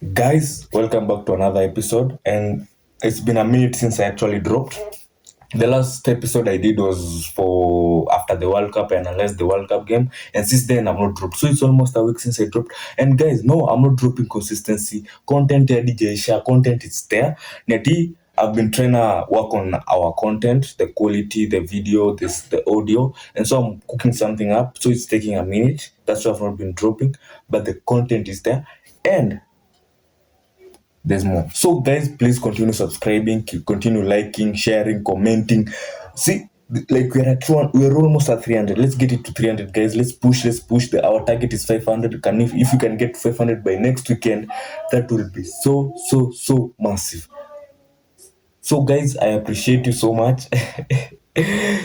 Guys, welcome back to another episode. And it's been a minute since I actually dropped. The last episode I did was for after the World Cup and unless the World Cup game. And since then, I'm not dropped. So it's almost a week since I dropped. And guys, no, I'm not dropping consistency. Content here, DJ share content is there. Neti, I've been trying to work on our content, the quality, the video, the audio. And so I'm cooking something up. So it's taking a minute. That's why I've not been dropping. But the content is there. And there's more. So, guys, please continue subscribing, continue liking, sharing, commenting. See, like we're almost at 300. Let's get it to 300, guys. Let's push. Our target is 500. If you can get 500 by next weekend, that will be so massive. So, guys, I appreciate you so much.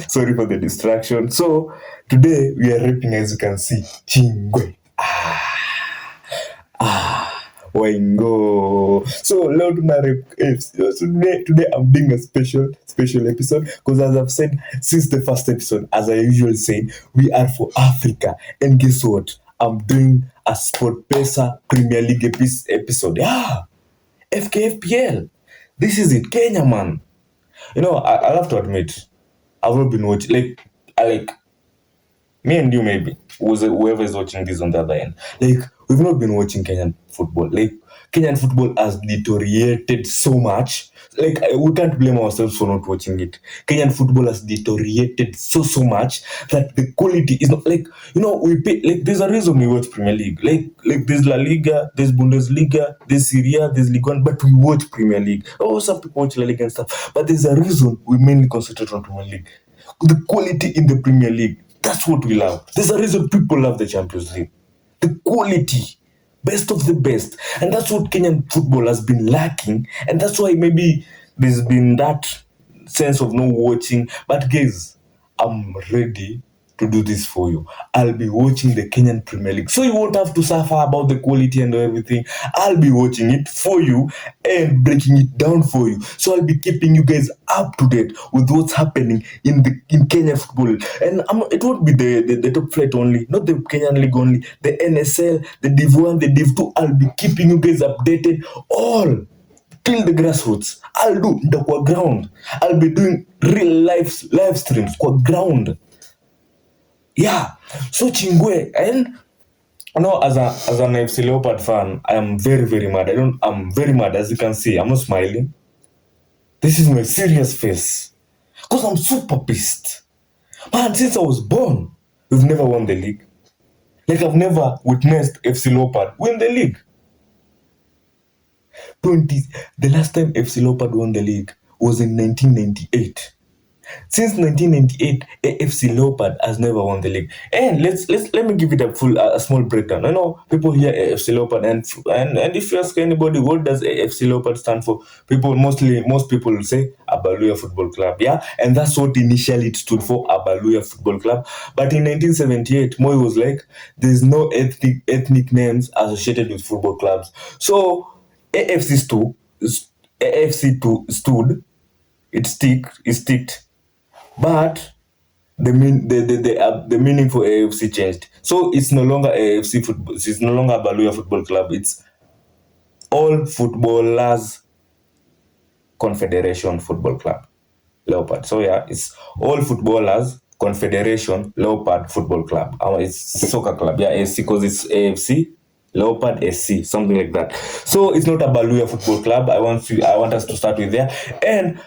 Sorry for the distraction. So, today we are rapping, as you can see, Chingwe. Waingo. So leo tuna today I'm doing a special episode because as I've said since the first episode, as I usually say, we are for Africa. And guess what? I'm doing a Sport Pesa Premier League episode. Yeah, FKFPL. This is it, Kenya man. I have to admit, I've not been watching like me and you maybe whoever is watching this on the other end, like we've not been watching Kenyan football. Like Kenyan football has deteriorated so much. Like we can't blame ourselves for not watching it. Kenyan football has deteriorated so much that the quality is not like we pay, like there's a reason we watch Premier League. Like there's La Liga, there's Bundesliga, there's Serie A, there's Ligue 1, but we watch Premier League. Oh, some people watch La Liga and stuff, but there's a reason we mainly concentrate on Premier League. The quality in the Premier League. That's what we love. There's a reason people love the Champions League. The quality, best of the best. And that's what Kenyan football has been lacking. And that's why maybe there's been that sense of no watching. But guys, I'm ready to do this for you. I'll be watching the Kenyan Premier League. So you won't have to suffer about the quality and everything. I'll be watching it for you and breaking it down for you. So I'll be keeping you guys up to date with what's happening in Kenyan football. And it won't be the top flight only, not the Kenyan League only, the NSL, the Div 1, the Div 2. I'll be keeping you guys updated all till the grassroots. I'll do the ground. I'll be doing real live streams ground. Yeah. So Chingwe, and as an FC Leopard fan, I am very mad. I'm very mad, as you can see. I'm not smiling. This is my serious face. Because I'm super pissed. Man, since I was born, we've never won the league. Like I've never witnessed FC Leopard win the league. The last time FC Leopard won the league was in 1998. Since 1998, AFC Leopard has never won the league. And let me give it a small breakdown. I know people hear AFC Leopard and if you ask anybody what does AFC Leopard stand for, most people will say Abaluya Football Club. Yeah, and that's what initially it stood for, Abaluya Football Club. But in 1978, Moi was like, there's no ethnic names associated with football clubs. So AFC2 stood, it sticked. But the meaning for AFC changed. So it's no longer AFC football. It's no longer Baluya Football Club. It's All Footballers Confederation Football Club, Leopard. So yeah, it's All Footballers Confederation Leopard Football Club. It's soccer club. Yeah, AFC because it's AFC Leopard SC, something like that. So it's not a Baluya Football Club. I want us to start with there. And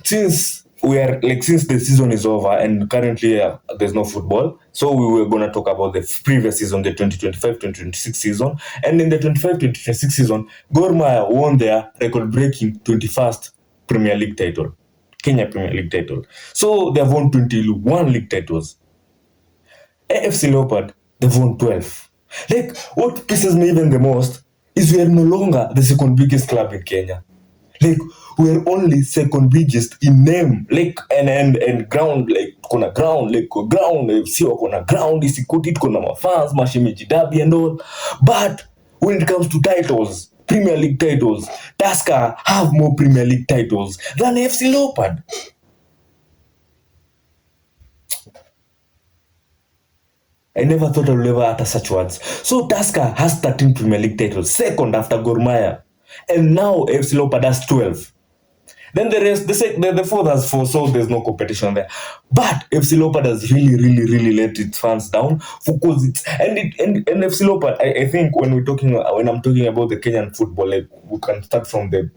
since the season is over and currently there's no football, so we were going to talk about the previous season, the 2025-2026 season. And in the 25-2026 season, Gor Mahia won their record-breaking 21st Premier League title, Kenya Premier League title. So they have won 21 league titles. AFC Leopard, they've won 12. Like, what pisses me even the most is we are no longer the second biggest club in Kenya. Like we're only second biggest in name, like and ground, like kona ground, like ground, sio kona ground, isikuti kona mafans, mashemeji derby and all. But when it comes to titles, Premier League titles, Tusker have more Premier League titles than FC Leopard. I never thought I would ever utter such words. So Tusker has 13 Premier League titles, second after Gor Mahia. And now FC Leopard has 12. Then the rest, the fourth has four, so there's no competition there. But FC Leopard has really let its fans down because it's and FC Leopard. I think when I'm talking about the Kenyan football, like we can start from the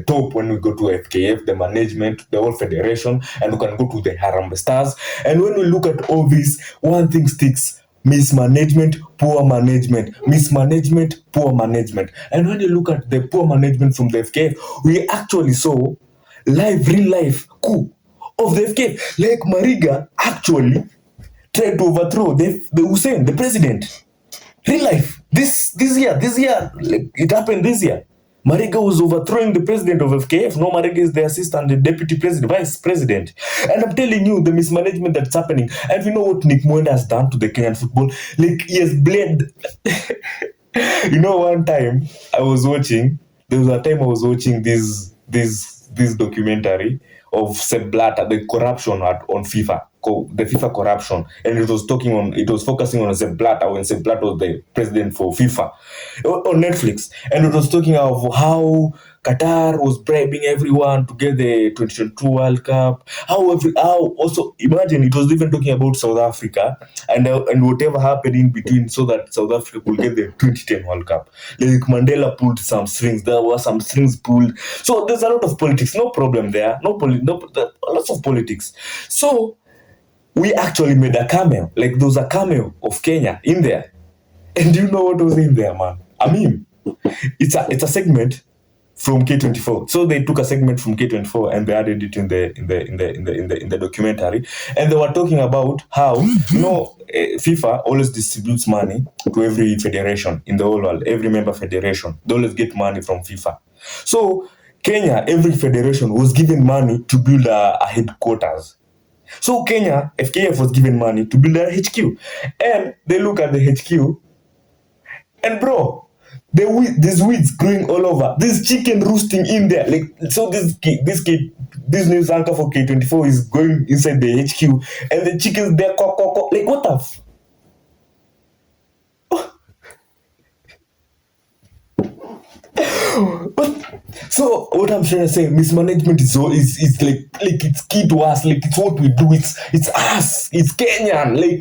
top when we go to FKF, the management, the whole federation, and we can go to the Harambee Stars. And when we look at all this, one thing sticks: mismanagement, poor management, mismanagement, poor management. And when you look at the poor management from the FKF, we actually saw real life coup of the FKF. Like Mariga actually tried to overthrow the Hussein, the president. Real life. This year, like, it happened this year. Mariga was overthrowing the president of FKF. No, Mariga is the assistant, the deputy president, vice president. And I'm telling you, the mismanagement that's happening. And we know what Nick Mwenda has done to the Kenyan football. Like, he has blamed. One time I was watching, this documentary of Sepp Blatter, the corruption on FIFA, the FIFA corruption, and it was focusing on Sepp Blatter when Sepp Blatter was the president for FIFA on Netflix, and it was talking of how Qatar was bribing everyone to get the 2022 World Cup. How also imagine it was even talking about South Africa and whatever happened in between so that South Africa could get the 2010 World Cup. Like Mandela pulled some strings. There were some strings pulled. So there's a lot of politics. No problem there. Lots of politics. So we actually made a cameo. Like there was a cameo of Kenya in there. And do you know what was in there, man? I mean, it's a segment from K24. So they took a segment from K24 and they added it in the documentary. And they were talking about how FIFA always distributes money to every federation in the whole world, every member federation. They always get money from FIFA. So Kenya, every federation was given money to build a headquarters. So Kenya, FKF was given money to build a HQ. And they look at the HQ and bro, there's weeds growing all over. There's chicken roosting in there. Like so, this news anchor for K24 is going inside the HQ, and the chickens there like what the So what I'm trying to say, mismanagement is like it's key to us. Like it's what we do. It's us. It's Kenyan. Like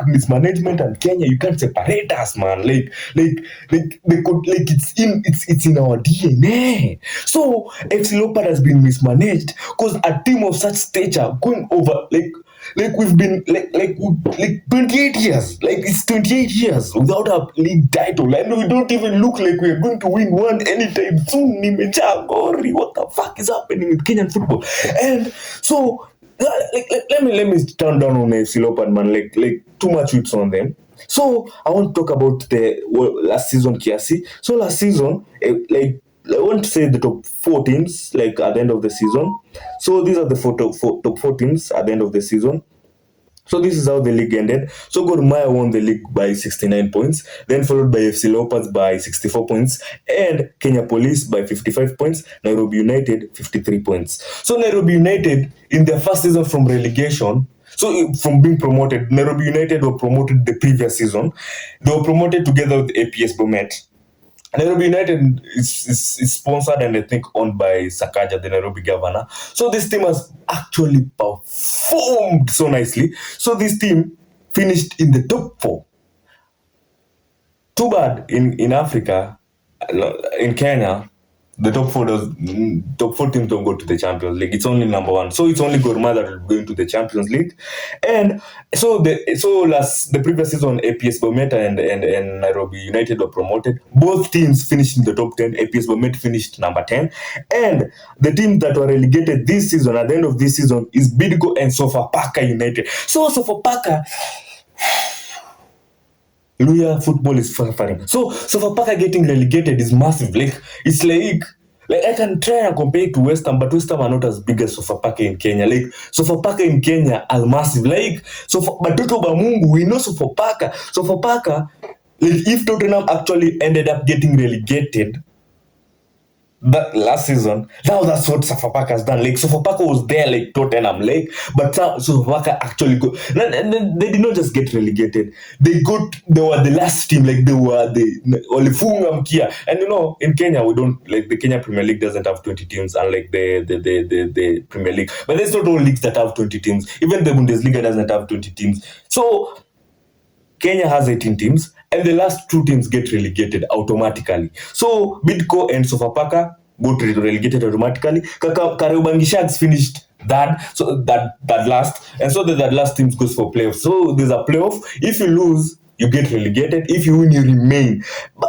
mismanagement and Kenya, you can't separate us, man. Like it's in our DNA. So FC Leopard has been mismanaged because a team of such stature going over we've been like 28 years. Like it's 28 years without a league title, and we don't even look like we're going to win one anytime soon. What the fuck is happening with Kenyan football? And so let me turn down on FC Leopard, man. Like too much whips on them. So I want to talk about the last season, Kiasi. So last season, I want to say the top 4 teams, like at the end of the season. So these are the top 4 teams at the end of the season. So this is how the league ended. So Gor Mahia won the league by 69 points, then followed by FC Leopards by 64 points, and Kenya Police by 55 points, Nairobi United 53 points. So Nairobi United, in their first season from relegation, so from being promoted, Nairobi United were promoted the previous season. They were promoted together with APS Bomet. Nairobi United is sponsored and I think owned by Sakaja, the Nairobi governor. So this team has actually performed so nicely. So this team finished in the top 4. Too bad in Africa, in Kenya, the top 4 teams don't go to the Champions League. It's only number 1. So it's only Gor Mahia that will go into the Champions League. And so the previous season, APS Bometa and Nairobi United were promoted. Both teams finished in the top 10. APS Bometa finished number 10. And the team that were relegated this season, at the end of this season, is Bidco and Sofapaka United. So Sofapaka, Luya football is suffering. So Sofapaka getting relegated is massive. Like it's like I can try and compare it to West Ham, but West Ham are not as big as Sofapaka in Kenya. Like Sofapaka in Kenya are massive. Like but Toto Bamungu, we know Sofapaka. Sofapaka, like if Tottenham actually ended up getting relegated, that last season. Now that's what Sofapaka has done. Like Sofapaka was there, like Tottenham, like, but now Sofapaka actually go. And they did not just get relegated. They were the last team. Like they were the Olifunga Mkia. And in Kenya we don't like the Kenya Premier League doesn't have 20 teams, unlike the Premier League. But there's not all leagues that have 20 teams. Even the Bundesliga doesn't have 20 teams. So Kenya has 18 teams, and the last two teams get relegated automatically. So Bidco and Sofapaka got relegated automatically. Kariobangi Sharks finished that, so that last, and so that last team goes for playoffs. So there's a playoff. If you lose, you get relegated. If you win, you remain.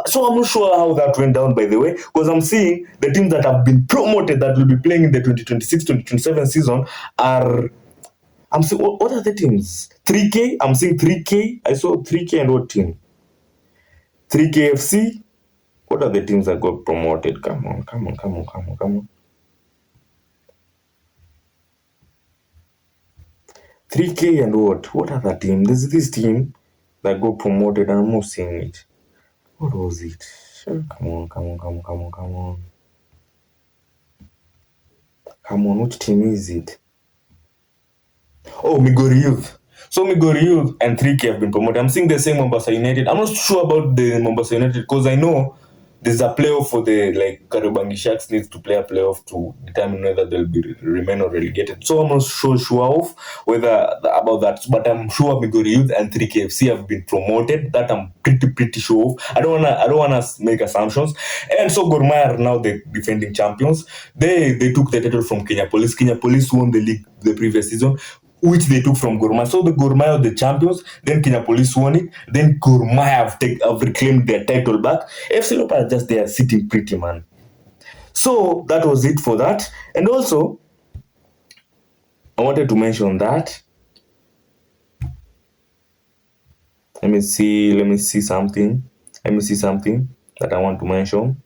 So I'm not sure how that went down, by the way, because I'm seeing the teams that have been promoted that will be playing in the 2026-2027 season are. I'm seeing what are the teams? 3K. I'm seeing 3K. I saw 3K and what team? 3KFC. What are the teams that got promoted? Come on. 3K and what? What are the team? There's this team that got promoted and I'm not seeing it. What was it? Sure, come on. Come on, which team is it? Oh, Migori Youth. So Migori Youth and 3K have been promoted. I'm seeing the same Mombasa United. I'm not sure about the Mombasa United because I know there's a playoff for the Kariobangi Sharks needs to play a playoff to determine whether they'll be remain or relegated. So I'm not sure of whether about that, but I'm sure Migori Youth and 3KFC have been promoted. That I'm pretty sure of. I don't wanna make assumptions. And so Gor Mahia are now the defending champions. They took the title from Kenya Police. Kenya Police won the league the previous season, which they took from Gor Mahia. So the Gor Mahia are the champions, then Kenya Police won it, then Gor Mahia have reclaimed their title back. FC Leopards are just there sitting pretty, man. So that was it for that. And also, I wanted to mention that. Let me see something that I want to mention.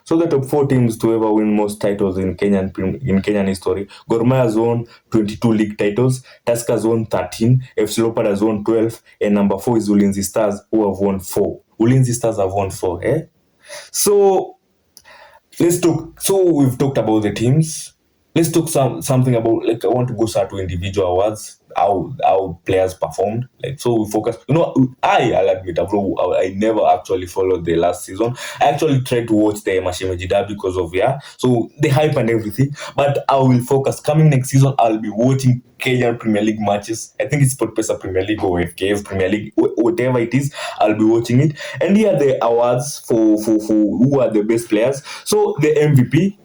So the top 4 teams to ever win most titles in Kenyan history. Gor Mahia has won 22 league titles, Tusker has won 13, FC Leopards has won 12, and number 4 is Ulinzi Stars, who have won 4. Ulinzi Stars have won 4, So let's talk. So we've talked about the teams. Let's talk something about, like, I want to go start to individual awards, how players performed. Like, so we focus. I'll admit, I never actually followed the last season. I actually tried to watch the Mashemeji Derby because of so the hype and everything. But I will focus. Coming next season, I'll be watching Kenyan Premier League matches. I think it's SportPesa Premier League or FKF Premier League, whatever it is. I'll be watching it. And here are the awards for who are the best players. So the MVP.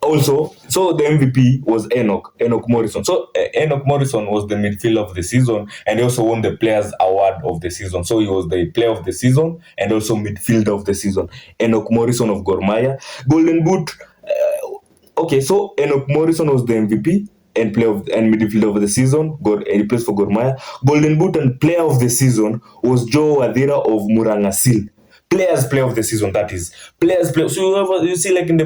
Also, so the MVP was Enoch Morrison. So Enoch Morrison was the midfielder of the season, and he also won the Players Award of the season. So he was the player of the season and also midfielder of the season. Enoch Morrison of Gor Mahia. Golden Boot. Okay, so Enoch Morrison was the MVP and midfielder of the season. He plays for Gor Mahia. Golden Boot and player of the season was Joe Wadhira of Murangasil. Players play of the season, that is. Players play. So you see, like in the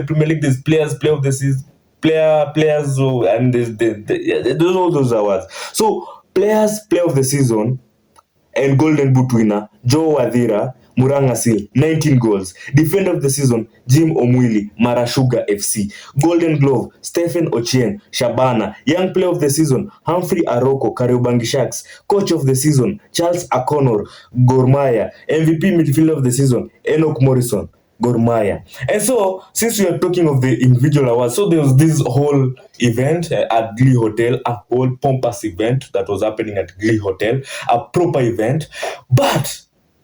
Premier League, there's players play of the season, players, and there's all those awards. So players play of the season and Golden Boot winner Joe Wadhira, Murangasil, 19 goals. Defender of the season Jim Omwili, Marashuga FC. Golden Glove Stephen Ochieng, Shabana. Young player of the season Humphrey Aroko, Kariobangi Sharks. Coach of the season Charles Akonor, Gor Mahia. MVP midfielder of the season Enoch Morrison, Gor Mahia. And so, since we are talking of the individual awards, so there was this whole event at Glee Hotel, a whole pompous event that was happening at Glee Hotel, a proper event. But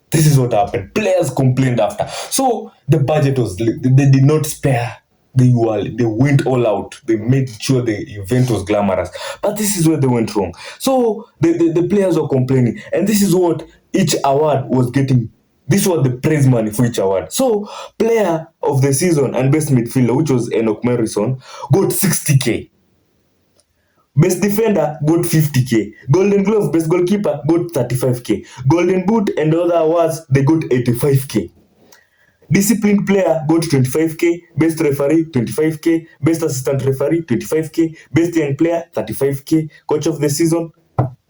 this is what happened. Players complained after. So the budget was, they did not spare. They went all out. They made sure the event was glamorous. But this is where they went wrong. So the players were complaining. And this is what each award was getting. This was the prize money for each award. So player of the season and best midfielder, which was Enoch Morrison, got 60K. Best defender got 50K. Golden Glove, best goalkeeper got 35K. Golden Boot and other awards, they got 85K. Disciplined player got 25K. Best referee 25K. Best assistant referee 25K. Best young player 35K. Coach of the season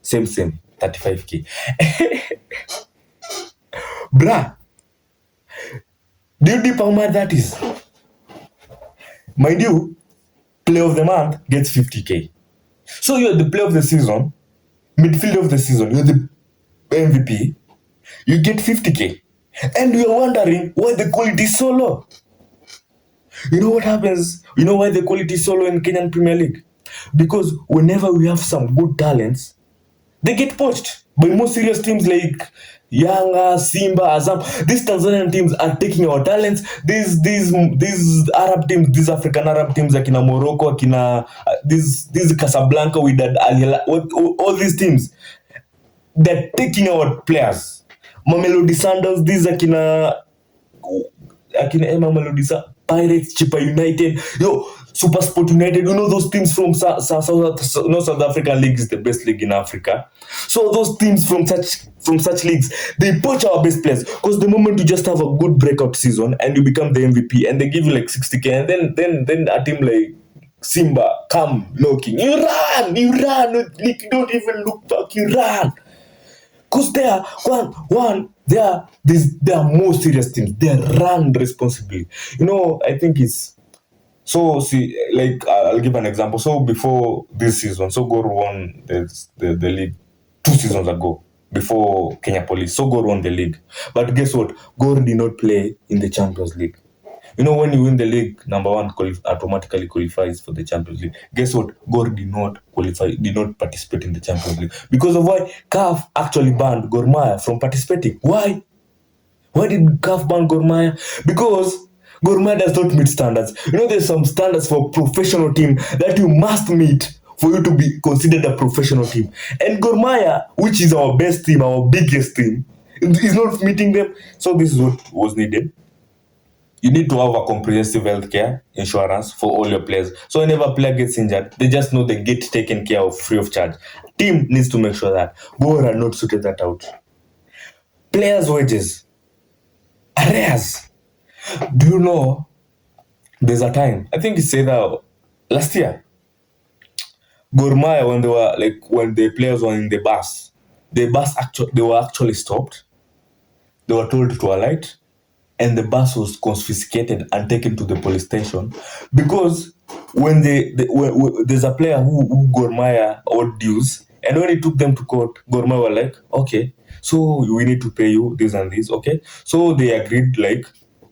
same 35K. Bruh, Do you deep how much that is? Mind you, player of the month gets 50k. So you're the player of the season, midfielder of the season, you're the MVP, you get 50k. And you're wondering why the quality is so low. You know what happens? You know why the quality is so low in Kenyan Premier League? Because whenever we have some good talents, they get poached by more serious teams like Yanga, Simba, Azam. These Tanzanian teams are taking our talents. These Arab teams, these African Arab teams, like in Morocco, these Casablanca with that all these teams, they're taking our players. Mamelodi Sundowns, these akina Emma Melodisa, Pirates, Chipa United, Super Sport United. You know those teams from South African league is the best league in Africa. So those teams from such leagues, they poach our best players because the moment you just have a good breakout season and you become the MVP and they give you like 60k, and then a team like Simba come knocking, you run, you don't even look back, you run. Because they are they are more serious teams. They are run responsibly. I think it's so. See, like I'll give an example. So before this season, so Gor won the league 2 seasons ago. Before Kenya Police, so Gor won the league. But guess what? Gor did not play in the Champions League. When you win the league, number one automatically qualifies for the Champions League. Guess what? Gor did not participate in the Champions League. Because of why? CAF actually banned Gor Mahia from participating. Why? Why did CAF ban Gor Mahia? Because Gor Mahia does not meet standards. There's some standards for a professional team that you must meet for you to be considered a professional team. And Gor Mahia, which is our best team, our biggest team, is not meeting them. So this is what was needed. You need to have a comprehensive healthcare insurance for all your players. So whenever a player gets injured, they just know they get taken care of free of charge. Team needs to make sure that. Gor had not sorted that out. Players' wages. Arrears. Do you know there's a time, I think it's either last year, Gor Mahia, when the players were in the bus they were actually stopped. They were told to alight, and the bus was confiscated and taken to the police station because when there's a player who Gor Mahia owed dues, and when he took them to court, Gor Mahia were like, okay, so we need to pay you this and this, okay? So they agreed, like,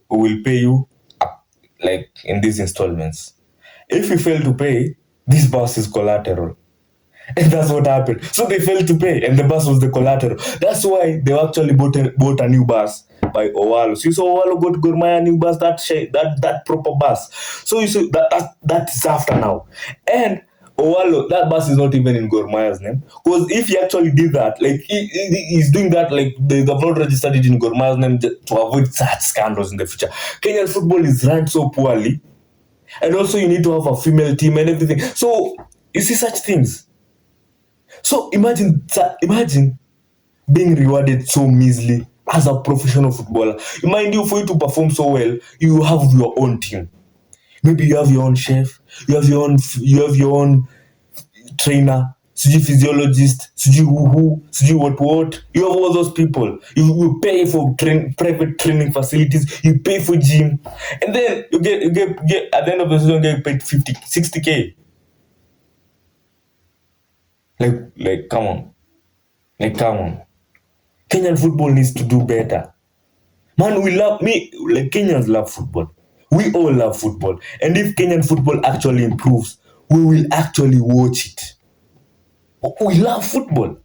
we will pay you like in these installments. If you fail to pay, this bus is collateral. And that's what happened. So they failed to pay, and the bus was the collateral. That's why they actually bought a new bus by Owalo. So you saw Owalo got Gor Mahia new bus, that proper bus. So you see that is after now. And Owalo, that bus is not even in Gor Mahia's name. Because if he actually did that, like he's doing that, like they've not registered it in Gor Mahia's name to avoid such scandals in the future. Kenyan football is run so poorly. And also you need to have a female team and everything. So you see such things. So imagine being rewarded so measly as a professional footballer. Mind you, for you to perform so well, you have your own team. Maybe you have your own chef, you have your own trainer, physiologist, what. You have all those people. You pay for private training facilities, you pay for gym, and then you get at the end of the season you get paid 50, 60k. Like come on. Kenyan football needs to do better. Man, Kenyans love football. We all love football. And if Kenyan football actually improves, we will actually watch it. We love football.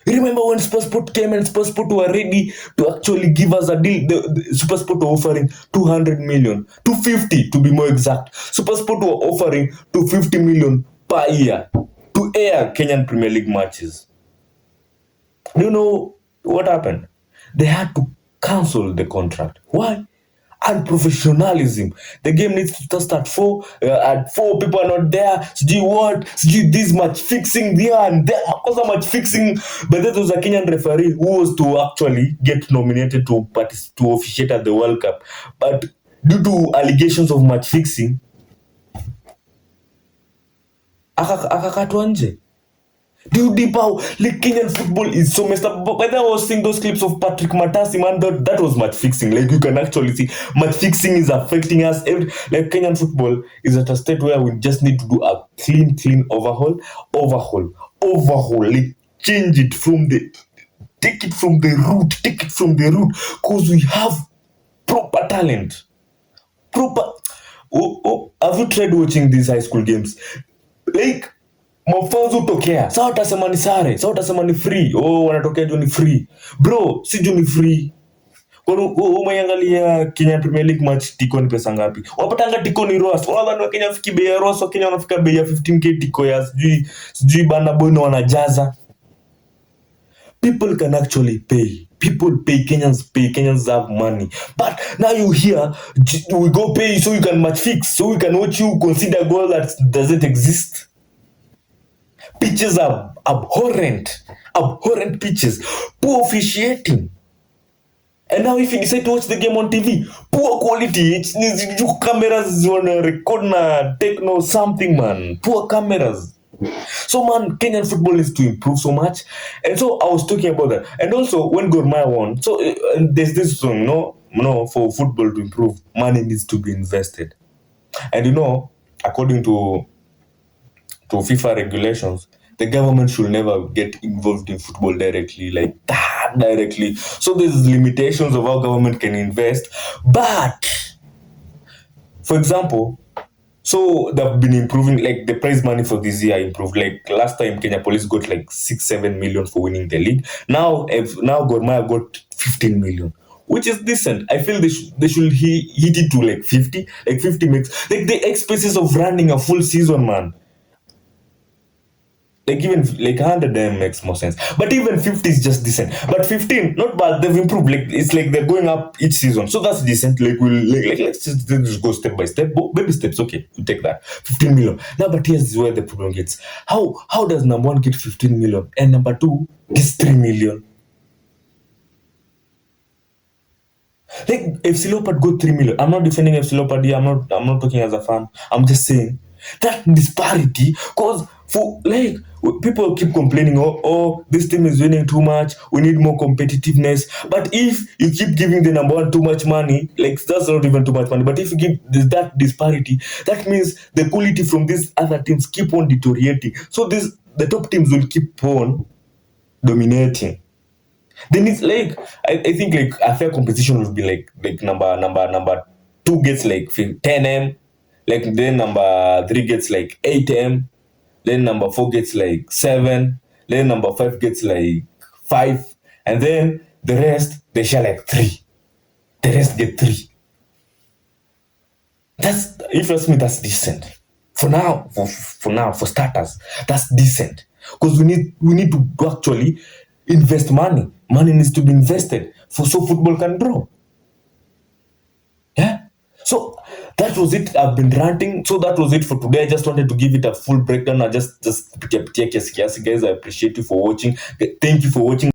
You remember when Supersport came and Supersport were ready to actually give us a deal? The Supersport were offering 200 million, 250 to be more exact. Supersport were offering 250 million per year to air Kenyan Premier League matches. Do you know what happened? They had to cancel the contract. Why? Unprofessionalism. The game needs to start at 4. At 4, people are not there. This much fixing there and there. Because how much fixing? But that was a Kenyan referee who was to actually get nominated to officiate at the World Cup. But due to allegations of match fixing, akakatwa nje. Do you deep how like Kenyan football is so messed up? But when I was seeing those clips of Patrick Matasi, man, that was match fixing. Like you can actually see match fixing is affecting us. Like Kenyan football is at a state where we just need to do a clean overhaul. Like change it from the take it from the root, cause we have proper talent. Proper. Have you tried watching these high school games? Like mafunzo hutokea, sa watasema ni sare, sa watasema ni free. Wanatokea juu ni free. Bro, si juu ni free. Kwani umeangalia Kenya Premier League match tiko ni pesa ngapi? Wapatanga tiko ni Ross. Wanadhani wa Kenya fiki bei ya Ross, wa Kenya wanafika bei ya 15k tiko ya sijui bana boy na wanajaza. People can actually pay. People pay. Kenyans have money. But now you hear we go pay so you can match fix, so we can watch you consider goal that doesn't exist. Pitches are abhorrent pitches, poor officiating. And now if you decide to watch the game on TV, poor quality. It's cameras wanna record na take no something, man. Poor cameras. So man, Kenyan football needs to improve so much. And so I was talking about that. And also when Gor Mahia won, so there's this song, for football to improve, money needs to be invested. And according to FIFA regulations, the government should never get involved in football directly, like that directly. So there's limitations of how government can invest. But for example, so they've been improving, like the prize money for this year improved. Like last time, Kenya Police got like 6-7 million for winning the league. Now Gor Mahia got 15 million, which is decent. I feel they should hit it to like 50. Like 50 makes like the expenses of running a full season, man. Like even like 100 makes more sense. But even 50 is just decent. But 15, not bad. They've improved. Like it's like they're going up each season, so that's decent. Like let's just go step by step, baby steps. Okay, you take that 15 million. Now, but here's where the problem gets. How does number one get 15 million and number two gets 3 million? Like FC Leopard got 3 million. I'm not defending FC Leopard here. I'm not talking as a fan. I'm just saying that disparity, cause for like people keep complaining, this team is winning too much, we need more competitiveness. But if you keep giving the number one too much money, like that's not even too much money, but if you give that disparity, that means the quality from these other teams keep on deteriorating. So the top teams will keep on dominating. Then it's like I think like a fair competition would be like number 2 gets like 10M, like then number 3 gets like 8M, then number 4 gets like 7, then number 5 gets like 5, and then the rest they share like 3. The rest get 3. That's, if you ask me, that's decent. For now, for starters, that's decent. Because we need to actually invest money. Money needs to be invested so football can grow. Yeah. So that was it. I've been ranting. So that was it for today. I just wanted to give it a full breakdown. I just guys. I appreciate you for watching. Thank you for watching.